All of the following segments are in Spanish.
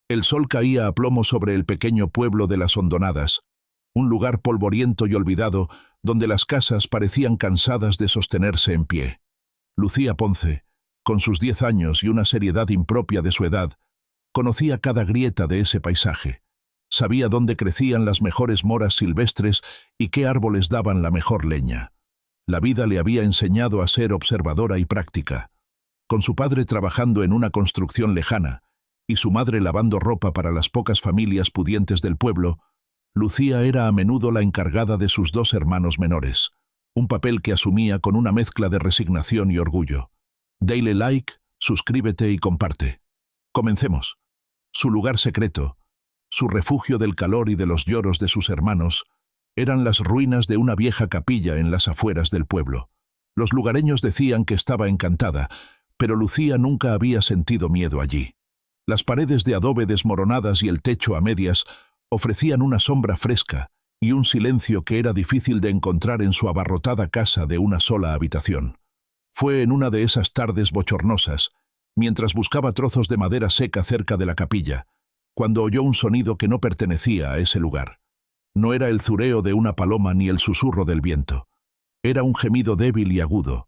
El sol caía a plomo sobre el pequeño pueblo de las Hondonadas, un lugar polvoriento y olvidado donde las casas parecían cansadas de sostenerse en pie. Lucía Ponce, con sus 10 años y una seriedad impropia de su edad, conocía cada grieta de ese paisaje. Sabía dónde crecían las mejores moras silvestres y qué árboles daban la mejor leña. La vida le había enseñado a ser observadora y práctica. Con su padre trabajando en una construcción lejana y su madre lavando ropa para las pocas familias pudientes del pueblo, Lucía era a menudo la encargada de sus 2 hermanos menores, un papel que asumía con una mezcla de resignación y orgullo. Dale like, suscríbete y comparte. Comencemos. Su lugar secreto, su refugio del calor y de los lloros de sus hermanos, eran las ruinas de una vieja capilla en las afueras del pueblo. Los lugareños decían que estaba encantada, pero Lucía nunca había sentido miedo allí. Las paredes de adobe desmoronadas y el techo a medias ofrecían una sombra fresca y un silencio que era difícil de encontrar en su abarrotada casa de una sola habitación. Fue en una de esas tardes bochornosas, mientras buscaba trozos de madera seca cerca de la capilla, cuando oyó un sonido que no pertenecía a ese lugar. No era el zureo de una paloma ni el susurro del viento. Era un gemido débil y agudo,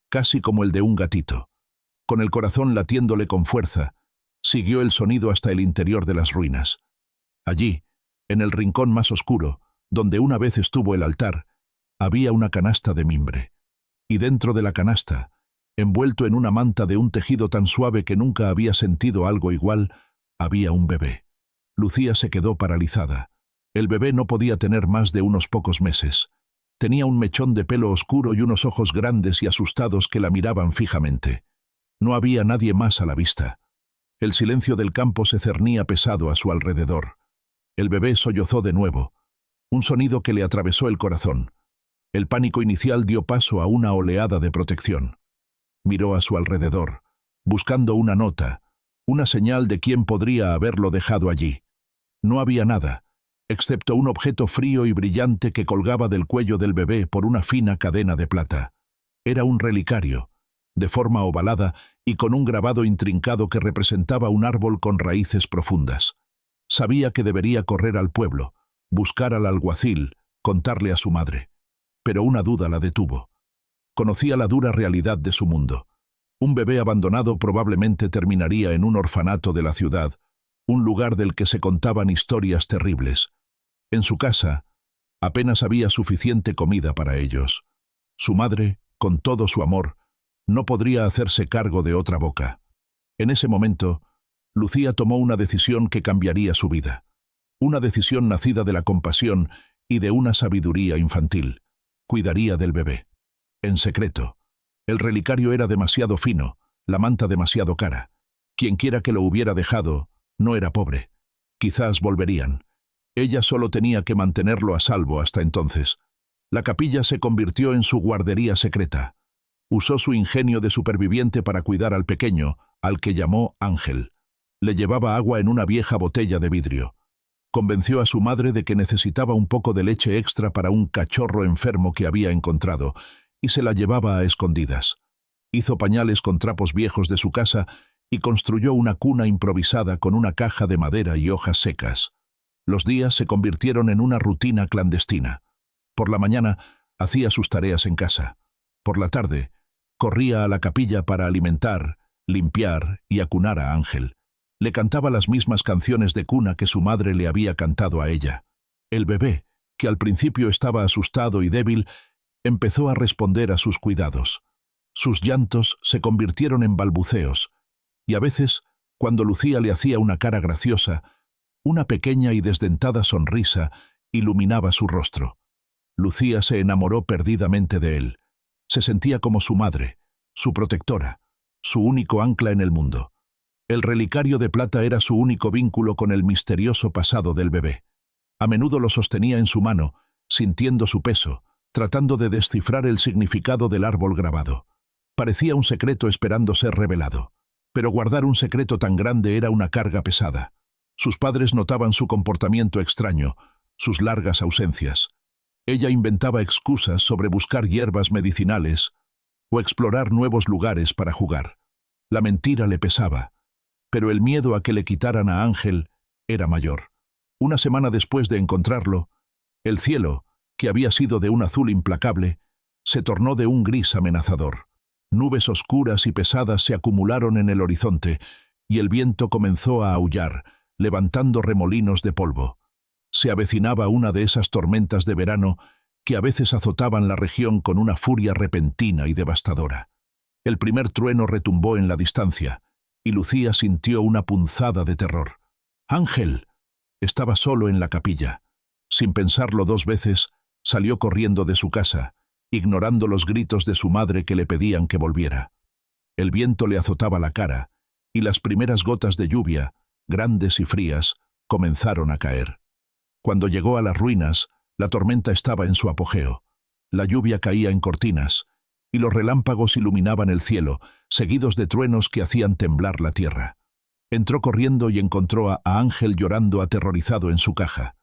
casi como el de un gatito. Con el corazón latiéndole con fuerza, siguió el sonido hasta el interior de las ruinas. Allí, en el rincón más oscuro, donde una vez estuvo el altar, había una canasta de mimbre. Y dentro de la canasta, envuelto en una manta de un tejido tan suave que nunca había sentido algo igual, había un bebé. Lucía se quedó paralizada. El bebé no podía tener más de unos pocos meses. Tenía un mechón de pelo oscuro y unos ojos grandes y asustados que la miraban fijamente. No había nadie más a la vista. El silencio del campo se cernía pesado a su alrededor. El bebé sollozó de nuevo, un sonido que le atravesó el corazón. El pánico inicial dio paso a una oleada de protección. Miró a su alrededor, buscando una nota, una señal de quién podría haberlo dejado allí. No había nada, excepto un objeto frío y brillante que colgaba del cuello del bebé por una fina cadena de plata. Era un relicario, de forma ovalada y con un grabado intrincado que representaba un árbol con raíces profundas. Sabía que debería correr al pueblo, buscar al alguacil, contarle a su madre. Pero una duda la detuvo. Conocía la dura realidad de su mundo. Un bebé abandonado probablemente terminaría en un orfanato de la ciudad, un lugar del que se contaban historias terribles. En su casa, apenas había suficiente comida para ellos. Su madre, con todo su amor, no podría hacerse cargo de otra boca. En ese momento, Lucía tomó una decisión que cambiaría su vida. Una decisión nacida de la compasión y de una sabiduría infantil. Cuidaría del bebé. En secreto. El relicario era demasiado fino, la manta demasiado cara. Quienquiera que lo hubiera dejado, no era pobre. Quizás volverían. Ella solo tenía que mantenerlo a salvo hasta entonces. La capilla se convirtió en su guardería secreta. Usó su ingenio de superviviente para cuidar al pequeño, al que llamó Ángel. Le llevaba agua en una vieja botella de vidrio. Convenció a su madre de que necesitaba un poco de leche extra para un cachorro enfermo que había encontrado, y se la llevaba a escondidas. Hizo pañales con trapos viejos de su casa y construyó una cuna improvisada con una caja de madera y hojas secas. Los días se convirtieron en una rutina clandestina. Por la mañana hacía sus tareas en casa. Por la tarde, corría a la capilla para alimentar, limpiar y acunar a Ángel. Le cantaba las mismas canciones de cuna que su madre le había cantado a ella. El bebé, que al principio estaba asustado y débil, empezó a responder a sus cuidados. Sus llantos se convirtieron en balbuceos, y a veces, cuando Lucía le hacía una cara graciosa, una pequeña y desdentada sonrisa iluminaba su rostro. Lucía se enamoró perdidamente de él. Se sentía como su madre, su protectora, su único ancla en el mundo. El relicario de plata era su único vínculo con el misterioso pasado del bebé. A menudo lo sostenía en su mano, sintiendo su peso, tratando de descifrar el significado del árbol grabado. Parecía un secreto esperando ser revelado. Pero guardar un secreto tan grande era una carga pesada. Sus padres notaban su comportamiento extraño, sus largas ausencias. Ella inventaba excusas sobre buscar hierbas medicinales o explorar nuevos lugares para jugar. La mentira le pesaba. pero el miedo a que le quitaran a Ángel era mayor. Una semana después de encontrarlo, el cielo, que había sido de un azul implacable, se tornó de un gris amenazador. Nubes oscuras y pesadas se acumularon en el horizonte, y el viento comenzó a aullar, levantando remolinos de polvo. Se avecinaba una de esas tormentas de verano que a veces azotaban la región con una furia repentina y devastadora. El primer trueno retumbó en la distancia, y Lucía sintió una punzada de terror. ¡Ángel! Estaba solo en la capilla. Sin pensarlo dos veces, salió corriendo de su casa, ignorando los gritos de su madre que le pedían que volviera. El viento le azotaba la cara, y las primeras gotas de lluvia, grandes y frías, comenzaron a caer. Cuando llegó a las ruinas, la tormenta estaba en su apogeo. La lluvia caía en cortinas, y los relámpagos iluminaban el cielo, seguidos de truenos que hacían temblar la tierra. Entró corriendo y encontró a Ángel llorando aterrorizado en su caja.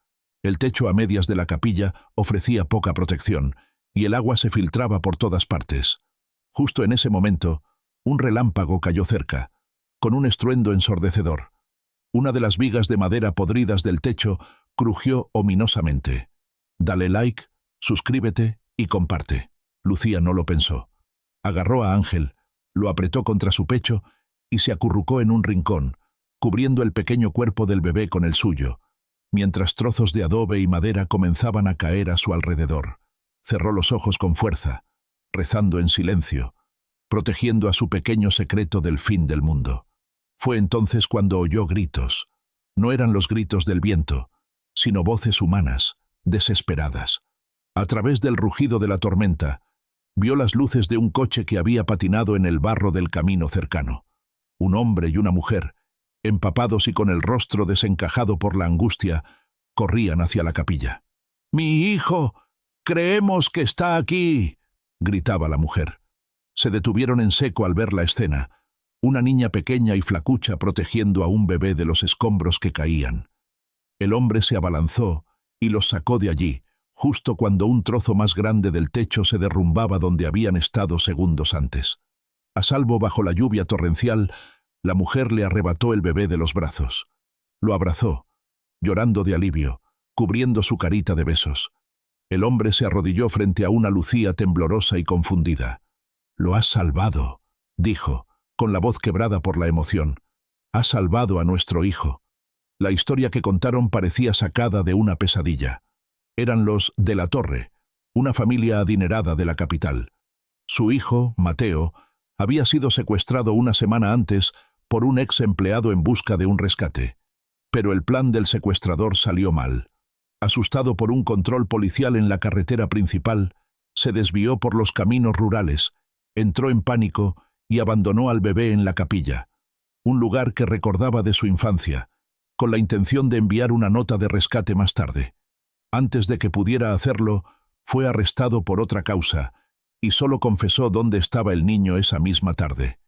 El techo a medias de la capilla ofrecía poca protección, y el agua se filtraba por todas partes. Justo en ese momento, un relámpago cayó cerca, con un estruendo ensordecedor. Una de las vigas de madera podridas del techo crujió ominosamente. Dale like, suscríbete y comparte. Lucía no lo pensó. Agarró a Ángel, lo apretó contra su pecho y se acurrucó en un rincón, cubriendo el pequeño cuerpo del bebé con el suyo, mientras trozos de adobe y madera comenzaban a caer a su alrededor. Cerró los ojos con fuerza, rezando en silencio, protegiendo a su pequeño secreto del fin del mundo. Fue entonces cuando oyó gritos. No eran los gritos del viento, sino voces humanas, desesperadas. A través del rugido de la tormenta, vio las luces de un coche que había patinado en el barro del camino cercano. Un hombre y una mujer, empapados y con el rostro desencajado por la angustia, corrían hacia la capilla. «¡Mi hijo! ¡Creemos que está aquí!», gritaba la mujer. Se detuvieron en seco al ver la escena, una niña pequeña y flacucha protegiendo a un bebé de los escombros que caían. El hombre se abalanzó y los sacó de allí, justo cuando un trozo más grande del techo se derrumbaba donde habían estado segundos antes. A salvo bajo la lluvia torrencial, la mujer le arrebató el bebé de los brazos. Lo abrazó, llorando de alivio, cubriendo su carita de besos. El hombre se arrodilló frente a una Lucía temblorosa y confundida. «Lo has salvado», dijo, con la voz quebrada por la emoción. «Has salvado a nuestro hijo». La historia que contaron parecía sacada de una pesadilla. Eran los de la Torre, una familia adinerada de la capital. Su hijo, Mateo, había sido secuestrado una semana antes por un ex empleado en busca de un rescate. Pero el plan del secuestrador salió mal. Asustado por un control policial en la carretera principal, se desvió por los caminos rurales, entró en pánico y abandonó al bebé en la capilla, un lugar que recordaba de su infancia, con la intención de enviar una nota de rescate más tarde. Antes de que pudiera hacerlo, fue arrestado por otra causa, y solo confesó dónde estaba el niño esa misma tarde.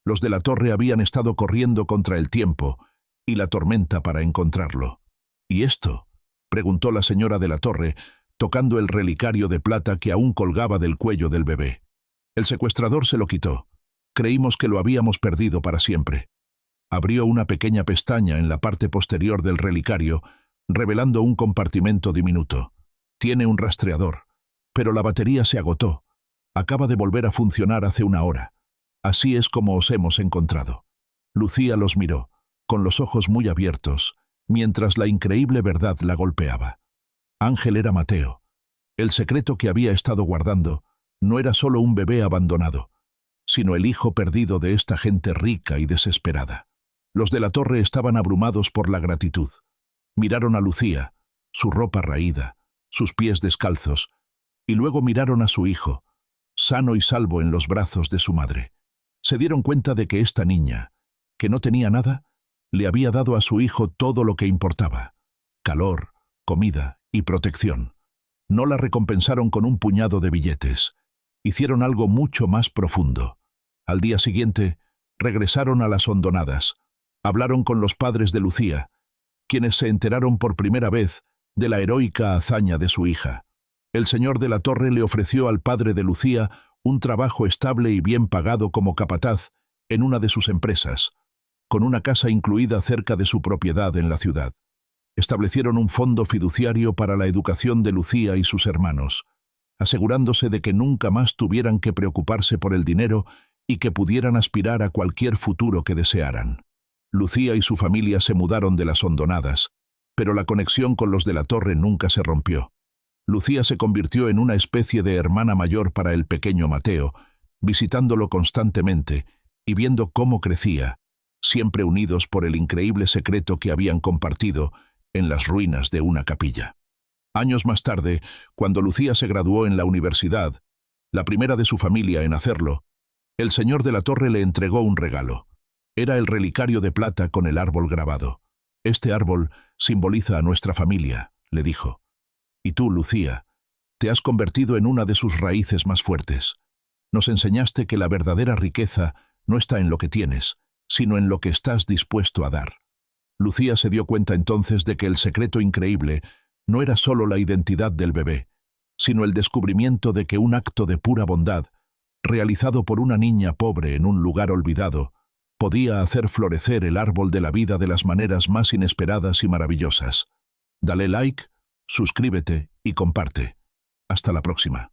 Los de la Torre habían estado corriendo contra el tiempo y la tormenta para encontrarlo. «¿Y esto?», preguntó la señora de la Torre, tocando el relicario de plata que aún colgaba del cuello del bebé. El secuestrador se lo quitó. Creímos que lo habíamos perdido para siempre. Abrió una pequeña pestaña en la parte posterior del relicario, revelando un compartimento diminuto. Tiene un rastreador, pero la batería se agotó. Acaba de volver a funcionar hace una hora. Así es como os hemos encontrado». Lucía los miró, con los ojos muy abiertos, mientras la increíble verdad la golpeaba. Ángel era Mateo. El secreto que había estado guardando no era solo un bebé abandonado, sino el hijo perdido de esta gente rica y desesperada. Los de la Torre estaban abrumados por la gratitud. Miraron a Lucía, su ropa raída, sus pies descalzos, y luego miraron a su hijo, sano y salvo en los brazos de su madre. Se dieron cuenta de que esta niña, que no tenía nada, le había dado a su hijo todo lo que importaba: calor, comida y protección. No la recompensaron con un puñado de billetes. Hicieron algo mucho más profundo. Al día siguiente, regresaron a las hondonadas. Hablaron con los padres de Lucía, quienes se enteraron por primera vez de la heroica hazaña de su hija. El señor de la Torre le ofreció al padre de Lucía un trabajo estable y bien pagado como capataz en una de sus empresas, con una casa incluida cerca de su propiedad en la ciudad. Establecieron un fondo fiduciario para la educación de Lucía y sus hermanos, asegurándose de que nunca más tuvieran que preocuparse por el dinero y que pudieran aspirar a cualquier futuro que desearan. Lucía y su familia se mudaron de las Hondonadas, pero la conexión con los de la Torre nunca se rompió. Lucía se convirtió en una especie de hermana mayor para el pequeño Mateo, visitándolo constantemente y viendo cómo crecía, siempre unidos por el increíble secreto que habían compartido en las ruinas de una capilla. Años más tarde, cuando Lucía se graduó en la universidad, la primera de su familia en hacerlo, el señor de la Torre le entregó un regalo. Era el relicario de plata con el árbol grabado. «Este árbol simboliza a nuestra familia», le dijo. «Y tú, Lucía, te has convertido en una de sus raíces más fuertes. Nos enseñaste que la verdadera riqueza no está en lo que tienes, sino en lo que estás dispuesto a dar». Lucía se dio cuenta entonces de que el secreto increíble no era solo la identidad del bebé, sino el descubrimiento de que un acto de pura bondad, realizado por una niña pobre en un lugar olvidado, podía hacer florecer el árbol de la vida de las maneras más inesperadas y maravillosas. Dale like, suscríbete y comparte. Hasta la próxima.